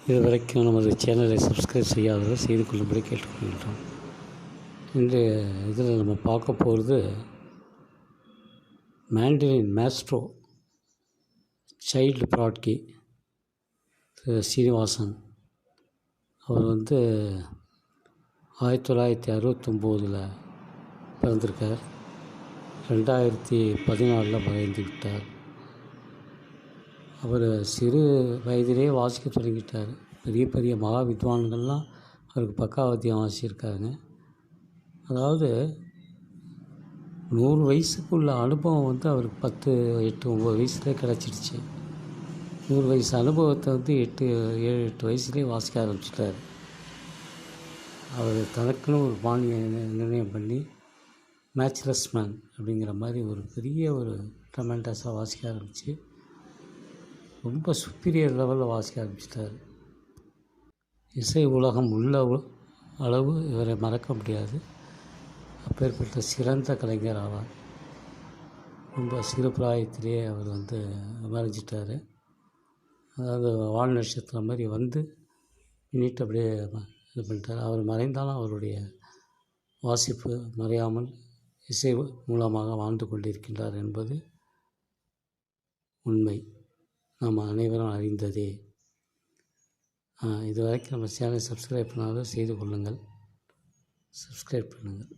இதுவரைக்கும் நமது சேனலை சப்ஸ்கிரைப் செய்யாதவர்கள் செய்து கொள்ளும்படி கேட்டுக்கொள்கின்றோம். இன்றைய இதில் நம்ம பார்க்க போகிறது மேண்டரின் மேஸ்ட்ரோ சைல்டு ப்ராட்கி சீனிவாசன். அவர் 1969 பிறந்திருக்கார். 2014 மறைந்து விட்டார். அவர் சிறு வயதிலே வாசிக்க தொடங்கிட்டார். பெரிய பெரிய மகா வித்வான்கள்லாம் அவருக்கு பக்காவாத்தியம் வாசிச்சிருக்காங்க. அதாவது 100 வயசுக்குள்ள அனுபவம் அவருக்கு 10, 8, 9 வயசுலேயே கிடச்சிடுச்சு. 100 வயசு அனுபவத்தை 7, 8 வயசுலேயே வாசிக்க ஆரம்பிச்சிட்டார். அவர் தனக்குன்னு ஒரு பாணியை நிர்ணயம் பண்ணி மேட்ச்லெஸ் மேன் அப்படிங்கிற மாதிரி ஒரு பெரிய ஒரு ட்ரமெண்டஸாக வாசிக்க ஆரம்பித்து ரொம்ப சுப்பீரியர் லெவலில் வாசிக்க ஆரம்பிச்சிட்டார். இசை உலகம் உள்ள அளவு இவரை மறக்க முடியாது. அப்பேற்பட்ட சிறந்த கலைஞர் ஆவார். ரொம்ப சிறு பிராயத்திலே அவர் மறைஞ்சிட்டார். அதாவது வால் நட்சத்திரம் மாதிரி மின்னிட்டு அப்படியே இது பண்ணிட்டார். அவர் மறைந்தாலும் அவருடைய வாசிப்பு மறையாமல் இசை மூலமாக வாழ்ந்து கொண்டிருக்கின்றார் என்பது உண்மை. நாம் அனைவரும் அறிந்ததே. இதுவரைக்கும் நம்ம சேனலை சப்ஸ்கிரைப் பண்ணாத செய்து கொள்ளுங்கள். சப்ஸ்கிரைப் பண்ணுங்கள்.